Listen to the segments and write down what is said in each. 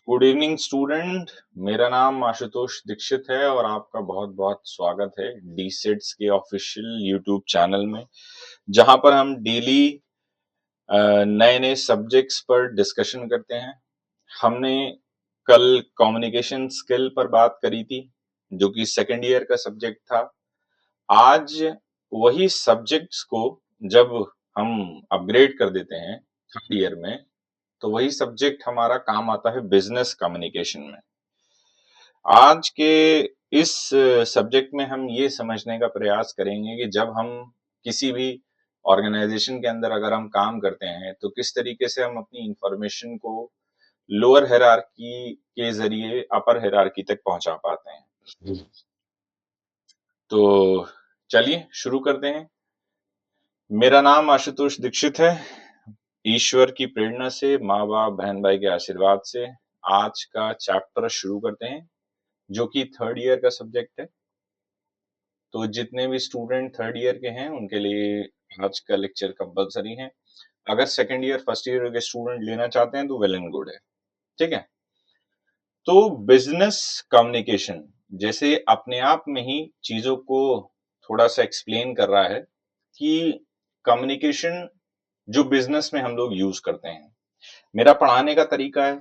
Good evening student. मेरा नाम आशुतोष दीक्षित है और आपका बहुत बहुत स्वागत है डी सेट्स के ऑफिशियल यूट्यूब चैनल में, जहां पर हम डेली नए नए सब्जेक्ट्स पर डिस्कशन करते हैं। हमने कल कम्युनिकेशन स्किल पर बात करी थी, जो कि सेकेंड ईयर का सब्जेक्ट था। आज वही सब्जेक्ट्स को जब हम अपग्रेड कर देते हैं थर्ड ईयर में, तो वही सब्जेक्ट हमारा काम आता है बिजनेस कम्युनिकेशन में। आज के इस सब्जेक्ट में हम ये समझने का प्रयास करेंगे कि जब हम किसी भी ऑर्गेनाइजेशन के अंदर अगर हम काम करते हैं, तो किस तरीके से हम अपनी इंफॉर्मेशन को लोअर हायरार्की के जरिए अपर हायरार्की तक पहुंचा पाते हैं। तो चलिए शुरू करते हैं। मेरा नाम आशुतोष दीक्षित है। ईश्वर की प्रेरणा से, माँ बाप बहन भाई के आशीर्वाद से आज का चैप्टर शुरू करते हैं, जो कि थर्ड ईयर का सब्जेक्ट है। तो जितने भी स्टूडेंट थर्ड ईयर के हैं उनके लिए आज का लेक्चर कंपलसरी है। अगर सेकंड ईयर फर्स्ट ईयर के स्टूडेंट लेना चाहते हैं तो वेल एंड गुड है, ठीक है। तो बिजनेस कम्युनिकेशन जैसे अपने आप में ही चीजों को थोड़ा सा एक्सप्लेन कर रहा है कि कम्युनिकेशन जो बिजनेस में हम लोग यूज करते हैं। मेरा पढ़ाने का तरीका है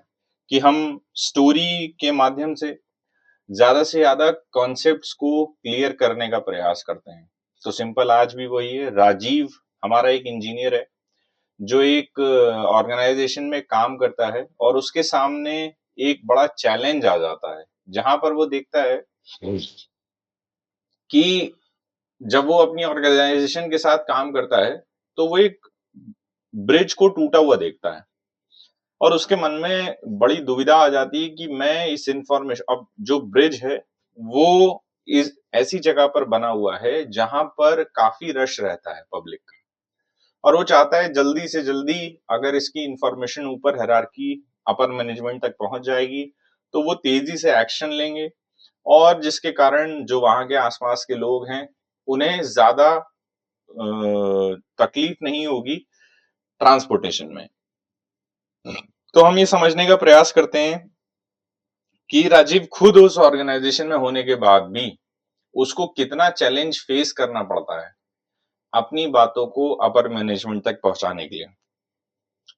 कि हम स्टोरी के माध्यम से ज्यादा कॉन्सेप्ट्स को क्लियर करने का प्रयास करते हैं। तो सिंपल आज भी वही है। राजीव हमारा एक इंजीनियर है जो एक ऑर्गेनाइजेशन में काम करता है और उसके सामने एक बड़ा चैलेंज आ जाता है, जहां पर वो देखता है कि जब वो अपनी ऑर्गेनाइजेशन के साथ काम करता है तो वो एक ब्रिज को टूटा हुआ देखता है और उसके मन में बड़ी दुविधा आ जाती है कि मैं इस इंफॉर्मेशन, अब जो ब्रिज है वो इस ऐसी जगह पर बना हुआ है जहां पर काफी रश रहता है पब्लिक का, और वो चाहता है जल्दी से जल्दी अगर इसकी इंफॉर्मेशन ऊपर हायरार्की अपर मैनेजमेंट तक पहुंच जाएगी तो वो तेजी से एक्शन लेंगे, और जिसके कारण जो वहां के आसपास के लोग हैं उन्हें ज्यादा तकलीफ नहीं होगी ट्रांसपोर्टेशन में। तो हम ये समझने का प्रयास करते हैं कि राजीव खुद उस ऑर्गेनाइजेशन में होने के बाद भी उसको कितना चैलेंज फेस करना पड़ता है अपनी बातों को अपर मैनेजमेंट तक पहुंचाने के लिए,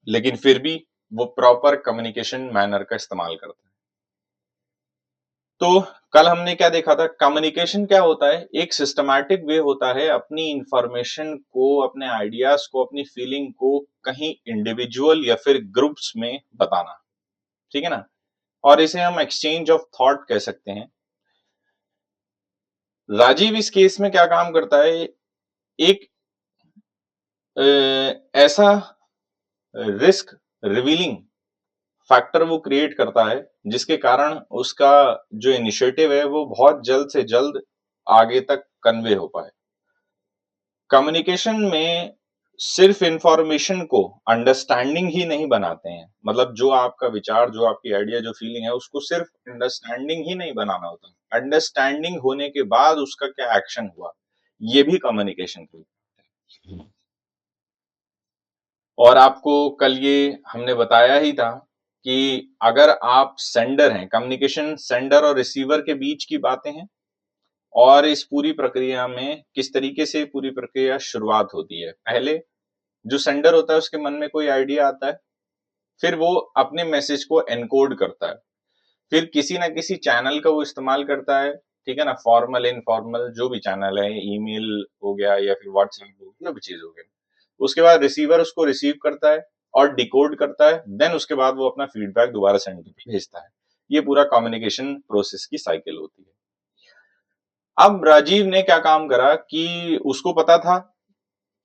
लेकिन फिर भी वो प्रॉपर कम्युनिकेशन मैनर का इस्तेमाल करता है। तो कल हमने क्या देखा था? कम्युनिकेशन क्या होता है? एक सिस्टमैटिक वे होता है अपनी इंफॉर्मेशन को, अपने आइडियाज को, अपनी फीलिंग को कहीं इंडिविजुअल या फिर ग्रुप्स में बताना, ठीक है ना। और इसे हम एक्सचेंज ऑफ थॉट कह सकते हैं। राजीव इस केस में क्या काम करता है? एक ऐसा रिस्क रिवीलिंग फैक्टर वो क्रिएट करता है जिसके कारण उसका जो इनिशिएटिव है वो बहुत जल्द से जल्द आगे तक कन्वे हो पाए। कम्युनिकेशन में सिर्फ इंफॉर्मेशन को अंडरस्टैंडिंग ही नहीं बनाते हैं, मतलब जो आपका विचार, जो आपकी आइडिया, जो फीलिंग है उसको सिर्फ अंडरस्टैंडिंग ही नहीं बनाना होता, अंडरस्टैंडिंग होने के बाद उसका क्या एक्शन हुआ ये भी कम्युनिकेशन की। और आपको कल ये हमने बताया ही था कि अगर आप सेंडर हैं, कम्युनिकेशन सेंडर और रिसीवर के बीच की बातें हैं, और इस पूरी प्रक्रिया में किस तरीके से पूरी प्रक्रिया शुरुआत होती है। पहले जो सेंडर होता है उसके मन में कोई आइडिया आता है, फिर वो अपने मैसेज को एनकोड करता है, फिर किसी ना किसी चैनल का वो इस्तेमाल करता है, ठीक है ना, फॉर्मल इनफॉर्मल जो भी चैनल है, ईमेल हो गया या फिर व्हाट्सएप हो गया, जो भी चीज हो गया। उसके बाद रिसीवर उसको रिसीव करता है और डिकोड करता है, देन उसके बाद वो अपना फीडबैक दोबारा सेंडर पे भेजता है। ये पूरा कम्युनिकेशन प्रोसेस की साइकिल होती है। अब राजीव ने क्या काम करा कि उसको पता था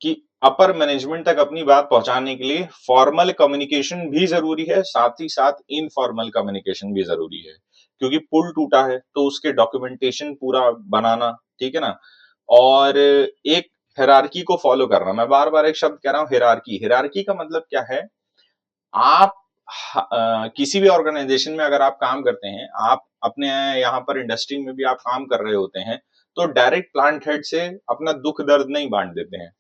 कि अपर मैनेजमेंट तक अपनी बात पहुंचाने के लिए फॉर्मल कम्युनिकेशन भी जरूरी है, साथ ही साथ इनफॉर्मल कम्युनिकेशन भी जरूरी है, क्योंकि पुल टूटा है तो उसके डॉक्यूमेंटेशन पूरा बनाना, ठीक है ना, और एक हिरार्की को फॉलो करना। मैं बार बार एक शब्द कह रहा हूं, हिरार्की। हिरार्की का मतलब क्या है? आप किसी भी ऑर्गेनाइजेशन में अगर आप काम करते हैं, आप अपने यहाँ पर इंडस्ट्री में भी आप काम कर रहे होते हैं, तो डायरेक्ट प्लांट हेड से अपना दुख दर्द नहीं बांट देते हैं।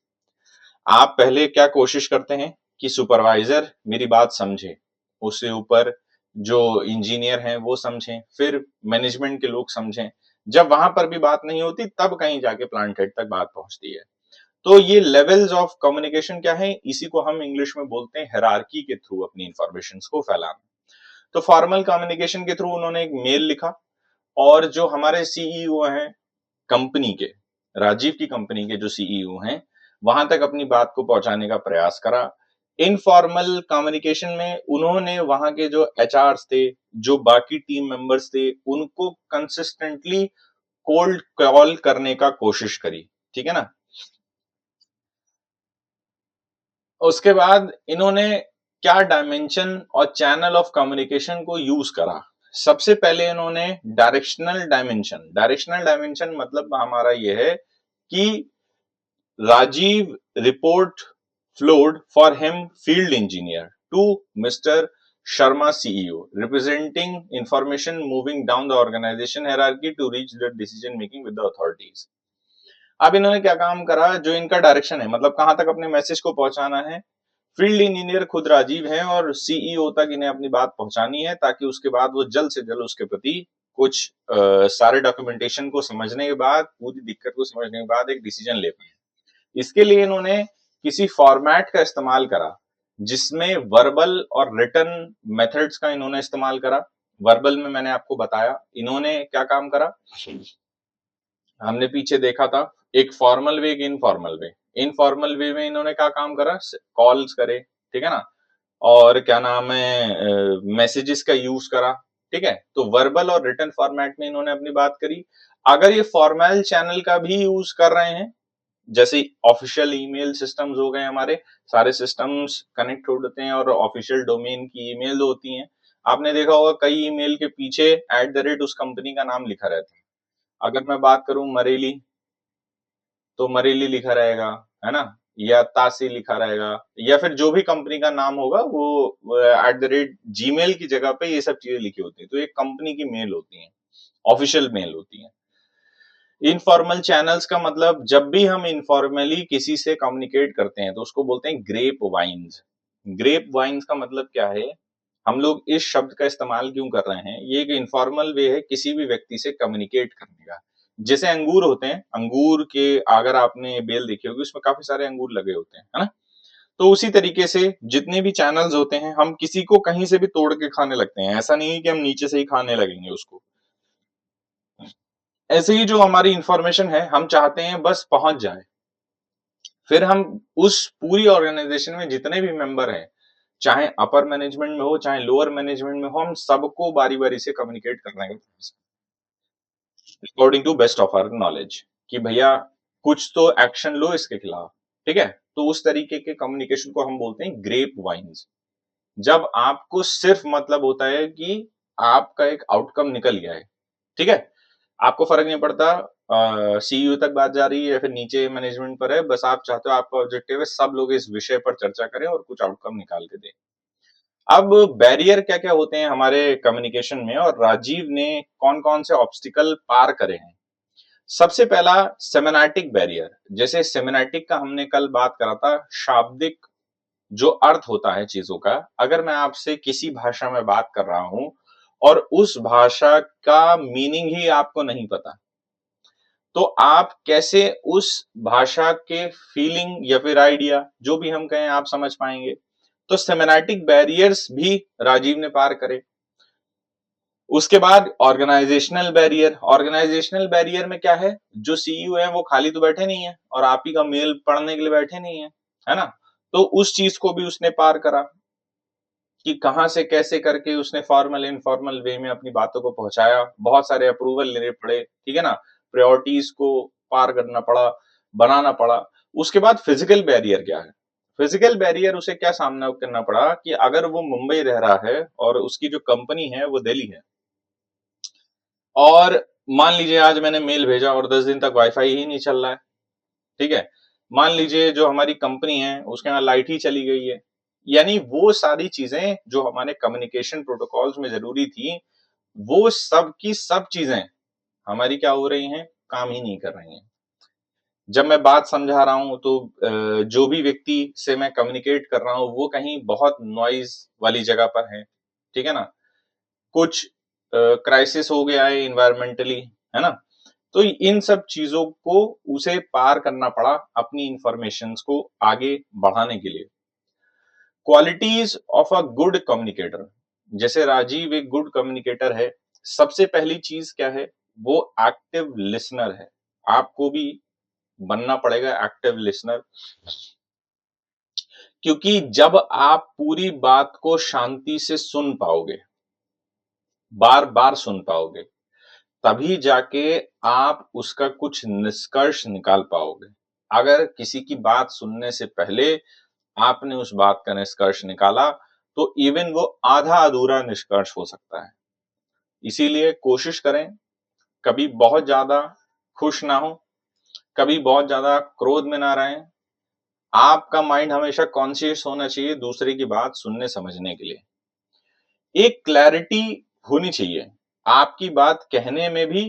आप पहले क्या कोशिश करते हैं कि सुपरवाइजर मेरी बात समझे, उससे ऊपर जो इंजीनियर हैं वो समझें, फिर मैनेजमेंट के लोग समझें। जब वहां पर भी बात नहीं होती तब कहीं जाके प्लांट हेड तक बात पहुंचती है। तो ये लेवल्स ऑफ कम्युनिकेशन क्या है, इसी को हम इंग्लिश में बोलते हैं हायरार्की के थ्रू अपनी इंफॉर्मेशन को फैलाना। तो फॉर्मल कम्युनिकेशन के थ्रू उन्होंने एक मेल लिखा, और जो हमारे सीईओ हैं कंपनी के, राजीव की कंपनी के जो सीईओ हैं, वहां तक अपनी बात को पहुंचाने का प्रयास करा। इनफॉर्मल कम्युनिकेशन में उन्होंने वहां के जो एचआरस थे, जो बाकी टीम मेंबर्स थे, उनको कंसिस्टेंटली कोल्ड कॉल करने का कोशिश करी, ठीक है ना। उसके बाद इन्होंने क्या डायमेंशन और चैनल ऑफ कम्युनिकेशन को यूज करा। सबसे पहले इन्होंने डायरेक्शनल डायमेंशन मतलब हमारा यह है कि Rajiv report flowed for him field engineer to Mr. Sharma CEO, representing information moving down the organization hierarchy to reach the decision making with the authorities. अब इन्होंने क्या काम करा, जो इनका डायरेक्शन है, मतलब कहां तक अपने मैसेज को पहुंचाना है, फील्ड इंजीनियर खुद राजीव हैं और सीईओ तक इन्हें अपनी बात पहुंचानी है, ताकि उसके बाद वो जल्द से जल्द उसके प्रति कुछ सारे डॉक्यूमेंटेशन को समझने के बाद, पूरी दिक्कत को समझने के बाद एक डिसीजन ले पाए। इसके लिए इन्होंने किसी फॉर्मेट का इस्तेमाल करा, जिसमें वर्बल और रिटन मेथड्स का इन्होंने इस्तेमाल करा। वर्बल में मैंने आपको बताया इन्होंने क्या काम करा, हमने पीछे देखा था, एक फॉर्मल वे, एक इनफॉर्मल वे। इनफॉर्मल वे में इन्होंने क्या काम करा, कॉल्स करे, ठीक है ना, और क्या नाम है, मैसेजेस का यूज करा, ठीक है। तो वर्बल और रिटन फॉर्मेट में इन्होंने अपनी बात करी। अगर ये फॉर्मल चैनल का भी यूज कर रहे हैं, जैसे ऑफिशियल ईमेल सिस्टम्स हो गए, हमारे सारे सिस्टम्स कनेक्ट होते हैं और ऑफिशियल डोमेन की ईमेल होती हैं। आपने देखा होगा कई ईमेल के पीछे @ उस कंपनी का नाम लिखा रहता है। अगर मैं बात करूं मरेली, तो मरेली लिखा रहेगा, है ना, या तासी लिखा रहेगा, या फिर जो भी कंपनी का नाम होगा वो @gmail की जगह पे ये सब चीजें लिखी होती है। तो ये कंपनी की मेल होती है, ऑफिशियल मेल होती है। इनफॉर्मल चैनल्स का मतलब, जब भी हम इनफॉर्मली किसी से कम्युनिकेट करते हैं तो उसको बोलते हैं ग्रेप वाइन्स। ग्रेप वाइन्स का मतलब क्या है, हम लोग इस शब्द का इस्तेमाल क्यों कर रहे हैं, ये एक इनफॉर्मल वे है किसी भी व्यक्ति से कम्युनिकेट करने का। जैसे अंगूर होते हैं, अंगूर के अगर आपने बेल देखी होगी उसमें काफी सारे अंगूर लगे होते हैं, है ना। तो उसी तरीके से जितने भी चैनल्स होते हैं, हम किसी को कहीं से भी तोड़ के खाने लगते हैं, ऐसा नहीं है कि हम नीचे से ही खाने लगेंगे उसको। ऐसे ही जो हमारी इंफॉर्मेशन है, हम चाहते हैं बस पहुंच जाए, फिर हम उस पूरी ऑर्गेनाइजेशन में जितने भी मेंबर हैं, चाहे अपर मैनेजमेंट में हो चाहे लोअर मैनेजमेंट में हो, हम सबको बारी बारी से कम्युनिकेट करने का according to best of our knowledge, कि भैया कुछ तो एक्शन लो इसके खिलाफ, ठीक है। तो उस तरीके के कम्युनिकेशन को हम बोलते हैं ग्रेप वाइन्स। जब आपको सिर्फ मतलब होता है कि आपका एक आउटकम निकल गया है, ठीक है, आपको फर्क नहीं पड़ता सीईओ तक बात जा रही है या फिर नीचे मैनेजमेंट पर है, बस आप चाहते हो, आपका ऑब्जेक्टिव है सब लोग इस विषय पर चर्चा करें और कुछ आउटकम निकाल के दें। अब बैरियर क्या क्या होते हैं हमारे कम्युनिकेशन में, और राजीव ने कौन कौन से ऑब्स्टिकल पार करे हैं। सबसे पहला सेमेनाटिक बैरियर। जैसे सेमेनाटिक का हमने कल बात करा था, शाब्दिक जो अर्थ होता है चीजों का, अगर मैं आपसे किसी भाषा में बात कर रहा हूं और उस भाषा का मीनिंग ही आपको नहीं पता, तो आप कैसे उस भाषा के फीलिंग या फिर आइडिया जो भी हम कहें आप समझ पाएंगे। तो सेमेनाटिक बैरियर्स भी राजीव ने पार करे। उसके बाद ऑर्गेनाइजेशनल बैरियर में क्या है, जो सीईओ है वो खाली तो बैठे नहीं है और आप ही का मेल पढ़ने के लिए बैठे नहीं है ना। तो उस चीज को भी उसने पार करा कि कहां से कैसे करके उसने फॉर्मल इनफॉर्मल वे में अपनी बातों को पहुंचाया। बहुत सारे अप्रूवल लेने पड़े, ठीक है ना, प्रायोरिटीज को पार करना पड़ा, बनाना पड़ा। उसके बाद फिजिकल बैरियर क्या है, फिजिकल बैरियर उसे क्या सामना करना पड़ा कि अगर वो मुंबई रह रहा है और उसकी जो कंपनी है वो दिल्ली है, और मान लीजिए आज मैंने मेल भेजा और 10 दिन तक वाईफाई ही नहीं चल रहा है, ठीक है। मान लीजिए जो हमारी कंपनी है उसके यहाँ लाइट ही चली गई है, यानी वो सारी चीजें जो हमारे कम्युनिकेशन प्रोटोकॉल्स में जरूरी थी, वो सब की सब चीजें हमारी क्या हो रही हैं, काम ही नहीं कर रही हैं। जब मैं बात समझा रहा हूं तो जो भी व्यक्ति से मैं कम्युनिकेट कर रहा हूं वो कहीं बहुत नॉइज वाली जगह पर है, ठीक है ना, कुछ क्राइसिस हो गया है इन्वायरमेंटली, है ना? तो इन सब चीजों को उसे पार करना पड़ा अपनी इंफॉर्मेशंस को आगे बढ़ाने के लिए। Qualities of a good communicator, जैसे राजीव एक गुड कम्युनिकेटर है, सबसे पहली चीज क्या है, वो एक्टिव लिसनर है। आपको भी बनना पड़ेगा एक्टिव लिसनर, क्योंकि जब आप पूरी बात को शांति से सुन पाओगे, बार बार सुन पाओगे, तभी जाके आप उसका कुछ निष्कर्ष निकाल पाओगे। अगर किसी की बात सुनने से पहले आपने उस बात का निष्कर्ष निकाला, तो इवन वो आधा अधूरा निष्कर्ष हो सकता है। इसीलिए कोशिश करें, कभी बहुत ज्यादा खुश ना हो, कभी बहुत ज्यादा क्रोध में ना रहें। आपका माइंड हमेशा कॉन्शियस होना चाहिए दूसरे की बात सुनने समझने के लिए। एक क्लैरिटी होनी चाहिए आपकी बात कहने में भी,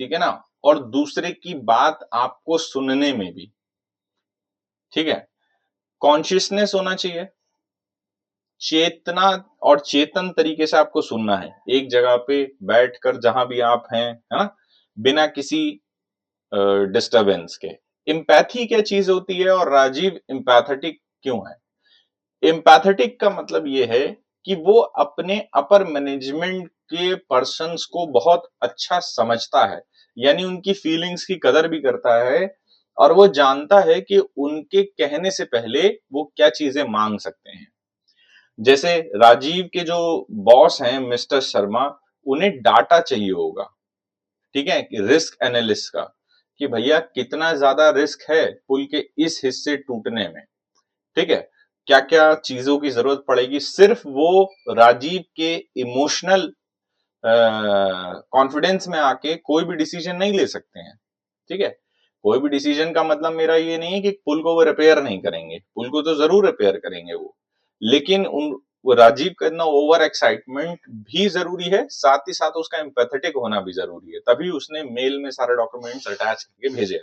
ठीक है ना, और दूसरे की बात आपको सुनने में भी, ठीक है। कॉन्शियसनेस होना चाहिए, चेतना और चेतन तरीके से आपको सुनना है, एक जगह पे बैठकर जहां भी आप हैं, है ना, बिना किसी डिस्टरबेंस के। एम्पैथी क्या चीज होती है और राजीव एम्पैथेटिक क्यों है? एम्पैथेटिक का मतलब ये है कि वो अपने अपर मैनेजमेंट के पर्सन्स को बहुत अच्छा समझता है, यानी उनकी फीलिंग्स की कदर भी करता है, और वो जानता है कि उनके कहने से पहले वो क्या चीजें मांग सकते हैं। जैसे राजीव के जो बॉस हैं मिस्टर शर्मा, उन्हें डाटा चाहिए होगा, ठीक है, कि रिस्क एनालिस्ट का, कि भैया कितना ज्यादा रिस्क है पुल के इस हिस्से टूटने में, ठीक है, क्या क्या चीजों की जरूरत पड़ेगी। सिर्फ वो राजीव के इमोशनल कॉन्फिडेंस में आके कोई भी डिसीजन नहीं ले सकते हैं, ठीक है। कोई भी डिसीजन का मतलब मेरा ये नहीं है कि पुल को वो रिपेयर नहीं करेंगे, पुल को तो जरूर रिपेयर करेंगे वो, लेकिन उन वो राजीव का इतना ओवर एक्साइटमेंट भी जरूरी है, साथ ही साथ उसका एम्पैथेटिक होना भी जरूरी है, तभी उसने मेल में सारे डॉक्यूमेंट्स अटैच करके भेजे।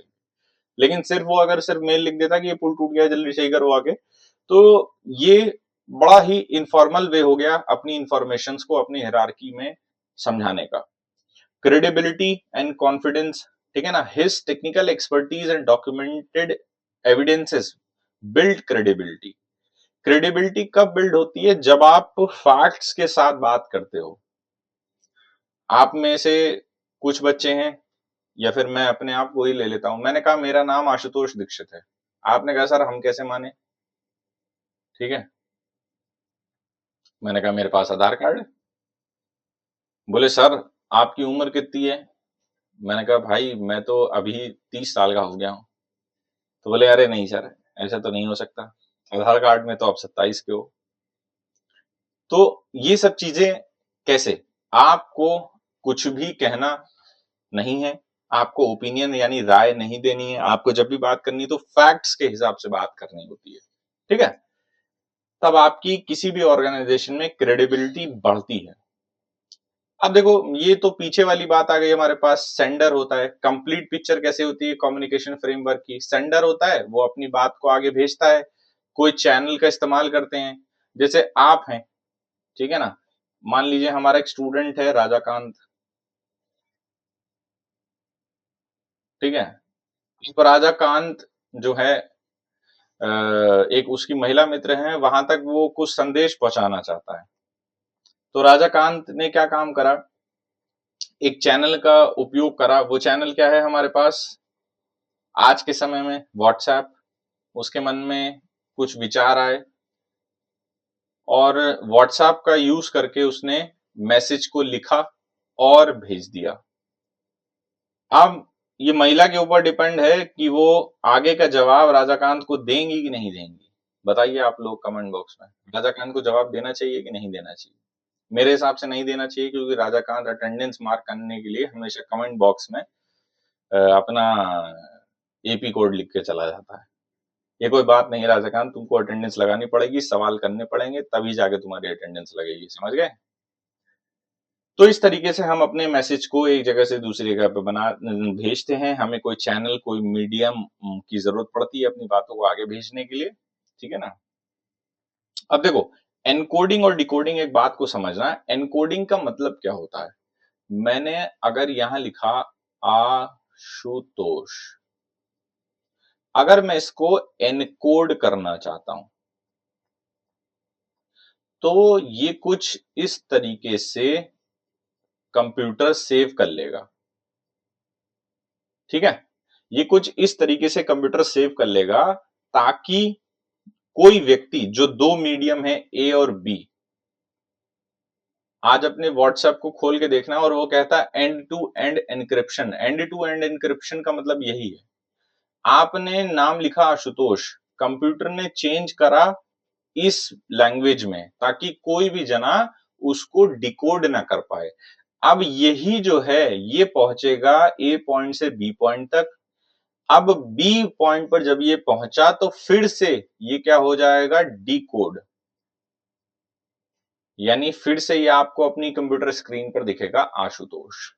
लेकिन सिर्फ वो अगर सिर्फ मेल लिख देता कि ये पुल टूट गया जल्दी सही करो आके, तो ये बड़ा ही इनफॉर्मल वे हो गया अपनी इंफॉर्मेशंस को अपनी हायरार्की में समझाने का। क्रेडिबिलिटी एंड कॉन्फिडेंस, ठीक है ना, his technical expertise and documented evidences build credibility. Credibility कब बिल्ड होती है? जब आप फैक्ट्स के साथ बात करते हो। आप में से कुछ बच्चे हैं, या फिर मैं अपने आप को ही ले लेता हूं, मैंने कहा मेरा नाम आशुतोष दीक्षित है, आपने कहा सर हम कैसे माने, ठीक है, मैंने कहा मेरे पास आधार कार्ड है। बोले सर आपकी उम्र कितनी है? मैंने कहा भाई मैं तो अभी 30 साल का हो गया हूं। तो बोले अरे नहीं सर, ऐसा तो नहीं हो सकता, आधार कार्ड में तो आप 27 के हो। तो ये सब चीजें कैसे, आपको कुछ भी कहना नहीं है, आपको ओपिनियन यानी राय नहीं देनी है, आपको जब भी बात करनी है तो फैक्ट्स के हिसाब से बात करनी होती है, ठीक है, तब आपकी किसी भी ऑर्गेनाइजेशन में क्रेडिबिलिटी बढ़ती है। अब देखो ये तो पीछे वाली बात आ गई, हमारे पास सेंडर होता है। कंप्लीट पिक्चर कैसे होती है कम्युनिकेशन फ्रेमवर्क की? सेंडर होता है, वो अपनी बात को आगे भेजता है, कोई चैनल का इस्तेमाल करते हैं, जैसे आप हैं, ठीक है ना, मान लीजिए हमारा एक स्टूडेंट है राजाकांत, ठीक है, तो राजाकांत जो है एक उसकी महिला मित्र हैं, वहां तक वो कुछ संदेश पहुंचाना चाहता है। तो राजाकांत ने क्या काम करा, एक चैनल का उपयोग करा। वो चैनल क्या है हमारे पास आज के समय में? व्हाट्सएप। उसके मन में कुछ विचार आए और व्हाट्सएप का यूज करके उसने मैसेज को लिखा और भेज दिया। अब ये महिला के ऊपर डिपेंड है कि वो आगे का जवाब राजाकांत को देंगी कि नहीं देंगी। बताइए आप लोग कमेंट बॉक्स में, राजाकांत को जवाब देना चाहिए कि नहीं देना चाहिए? मेरे हिसाब से नहीं देना चाहिए, क्योंकि राजाकांत अटेंडेंस मार्क करने के लिए हमेशा कमेंट बॉक्स में अपना एपी कोड लिख के चला जाता है। ये कोई बात नहीं है राजाकांत, तुमको अटेंडेंस लगानी पड़ेगी, सवाल करने पड़ेंगे, तभी जाके तुम्हारी अटेंडेंस लगेगी, समझ गए? तो इस तरीके से हम अपने मैसेज को एक जगह से दूसरी जगह पे बना भेजते हैं। हमें कोई चैनल कोई मीडियम की जरूरत पड़ती है अपनी बातों को आगे भेजने के लिए, ठीक है ना। अब देखो एनकोडिंग और डिकोडिंग एक बात को समझना, एनकोडिंग का मतलब क्या होता है। मैंने अगर यहां लिखा आशुतोष, अगर मैं इसको एनकोड करना चाहता हूं तो ये कुछ इस तरीके से कंप्यूटर सेव कर लेगा। ठीक है, ये कुछ इस तरीके से कंप्यूटर सेव कर लेगा ताकि कोई व्यक्ति, जो दो मीडियम है ए और बी, आज अपने व्हाट्सएप को खोल के देखना और वो कहता है end to end encryption. End to end encryption का मतलब यही है, आपने नाम लिखा आशुतोष, कंप्यूटर ने चेंज करा इस लैंग्वेज में ताकि कोई भी जना उसको डिकोड ना कर पाए। अब यही जो है ये पहुंचेगा ए पॉइंट से बी पॉइंट तक। अब बी पॉइंट पर जब ये पहुंचा तो फिर से ये क्या हो जाएगा, डिकोड, यानी फिर से ये आपको अपनी कंप्यूटर स्क्रीन पर दिखेगा आशुतोष।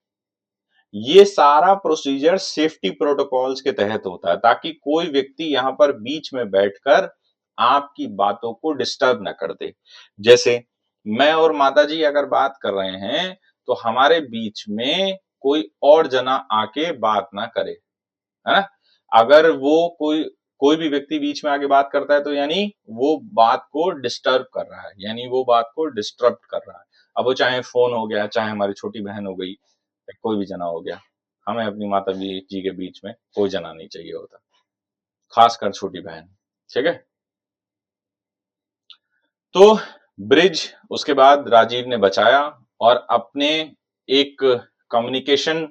ये सारा प्रोसीजर सेफ्टी प्रोटोकॉल्स के तहत होता है ताकि कोई व्यक्ति यहां पर बीच में बैठकर आपकी बातों को डिस्टर्ब ना कर दे। जैसे मैं और माताजी अगर बात कर रहे हैं तो हमारे बीच में कोई और जना आके बात ना करे, है ना। अगर वो कोई कोई भी व्यक्ति बीच में आके बात करता है तो यानी वो बात को डिस्टर्ब कर रहा है, यानी वो बात को डिस्टर्ब कर रहा है। अब वो चाहे फोन हो गया, चाहे हमारी छोटी बहन हो गई, कोई भी जना हो गया, हमें अपनी माता जी के बीच में कोई जना नहीं चाहिए होता, खासकर छोटी बहन। ठीक है, तो ब्रिज उसके बाद राजीव ने बचाया और अपने एक कम्युनिकेशन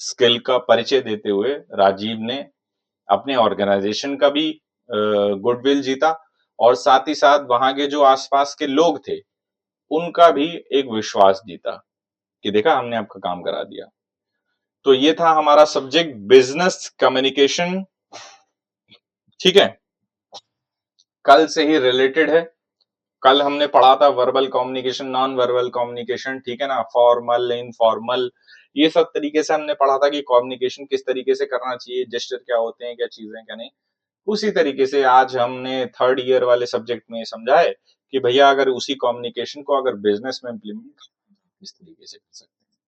स्किल का परिचय देते हुए राजीव ने अपने ऑर्गेनाइजेशन का भी गुडविल जीता और साथ ही साथ वहां के जो आसपास के लोग थे उनका भी एक विश्वास जीता कि देखा हमने आपका काम करा दिया। तो ये था हमारा सब्जेक्ट बिजनेस कम्युनिकेशन। ठीक है, कल से ही रिलेटेड है। कल हमने पढ़ा था verbal communication, non verbal communication, ठीक है ना, फॉर्मल, इनफॉर्मल, ये सब तरीके से हमने पढ़ा था कि कम्युनिकेशन किस तरीके से करना चाहिए, जेस्चर क्या होते हैं, क्या चीजें क्या नहीं। उसी तरीके से आज हमने थर्ड ईयर वाले सब्जेक्ट में समझा है कि भैया अगर उसी कम्युनिकेशन को अगर बिजनेस में इम्प्लीमेंट इस तरीके से कर सकते हैं।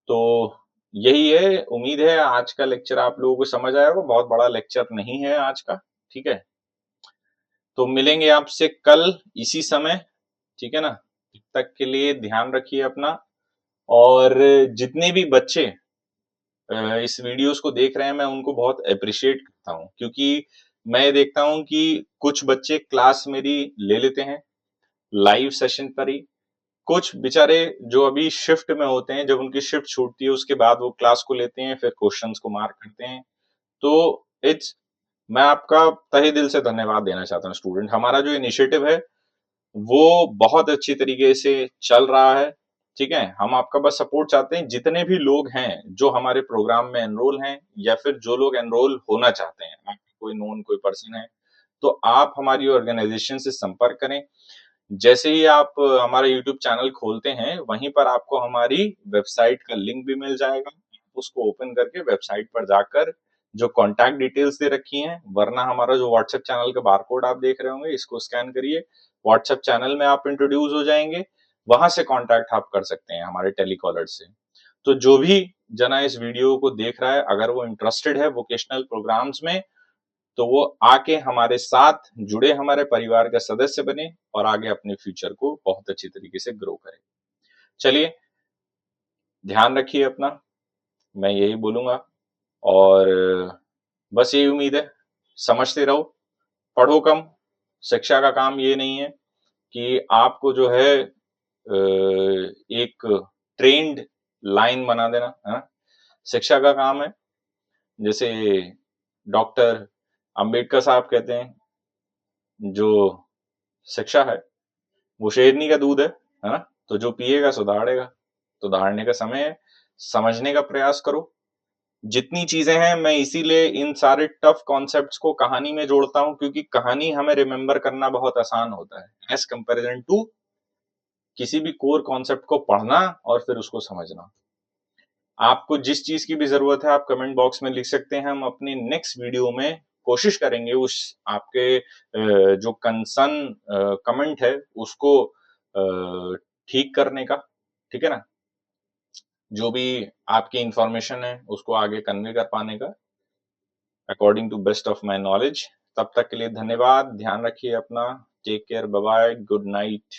तो यही है, उम्मीद है आज का लेक्चर आप लोगों को समझ आया होगा। बहुत बड़ा लेक्चर नहीं है आज का, ठीक है। तो मिलेंगे आपसे कल इसी समय, ठीक है ना। तब तक के लिए ध्यान रखिए अपना। और जितने भी बच्चे इस वीडियोस को देख रहे हैं मैं उनको बहुत अप्रिशिएट करता हूँ, क्योंकि मैं देखता हूँ कि कुछ बच्चे क्लास मेरी ले लेते हैं लाइव सेशन पर ही, कुछ बेचारे जो अभी शिफ्ट में होते हैं, जब उनकी शिफ्ट छूटती है उसके बाद वो क्लास को लेते हैं, फिर क्वेश्चंस को मार्क करते हैं। तो इट्स मैं आपका तहे दिल से धन्यवाद देना चाहता हूँ स्टूडेंट। हमारा जो इनिशिएटिव है वो बहुत अच्छी तरीके से चल रहा है, ठीक है। हम आपका बस सपोर्ट चाहते हैं। जितने भी लोग हैं जो हमारे प्रोग्राम में एनरोल हैं या फिर जो लोग एनरोल होना चाहते हैं, आपका कोई नोन कोई पर्सन है तो आप हमारी ऑर्गेनाइजेशन से संपर्क करें। जैसे ही आप हमारा यूट्यूब चैनल खोलते हैं वहीं पर आपको हमारी वेबसाइट का लिंक भी मिल जाएगा। उसको ओपन करके वेबसाइट पर जाकर जो कॉन्टैक्ट डिटेल्स दे रखी हैं, वरना हमारा जो व्हाट्सएप चैनल का बारकोड आप देख रहे होंगे, इसको स्कैन करिए, व्हाट्सएप चैनल में आप इंट्रोड्यूस हो जाएंगे। वहां से कॉन्टैक्ट आप कर सकते हैं हमारे टेलीकॉलर से। तो जो भी जना इस वीडियो को देख रहा है, अगर वो इंटरेस्टेड है वोकेशनल प्रोग्राम्स में, तो वो आके हमारे साथ जुड़े, हमारे परिवार का सदस्य बने और आगे अपने फ्यूचर को बहुत अच्छी तरीके से ग्रो करें। चलिए, ध्यान रखिए अपना, मैं यही बोलूंगा। और बस यही उम्मीद है, समझते रहो, पढ़ो कम। शिक्षा का काम ये नहीं है कि आपको जो है एक ट्रेंड लाइन बना देना, है ना। शिक्षा का काम है, जैसे डॉक्टर अंबेडकर साहब कहते हैं, जो शिक्षा है वो शेरनी का दूध है ना। तो जो पिएगा सो दहाड़ेगा। तो दहाड़ने का समय है, समझने का प्रयास करो। जितनी चीजें हैं मैं इसीलिए इन सारे टफ कॉन्सेप्ट्स को कहानी में जोड़ता हूं, क्योंकि कहानी हमें रिमेम्बर करना बहुत आसान होता है एज कंपेरिजन टू किसी भी कोर कॉन्सेप्ट को पढ़ना और फिर उसको समझना। आपको जिस चीज की भी जरूरत है आप कमेंट बॉक्स में लिख सकते हैं, हम अपनी नेक्स्ट वीडियो में कोशिश करेंगे उस आपके जो कंसर्न कमेंट है उसको ठीक करने का, ठीक है ना? जो भी आपकी इन्फॉर्मेशन है उसको आगे कन्वे कर पाने का according to best of my knowledge. तब तक के लिए धन्यवाद, ध्यान रखिए अपना, take care, bye bye, good night.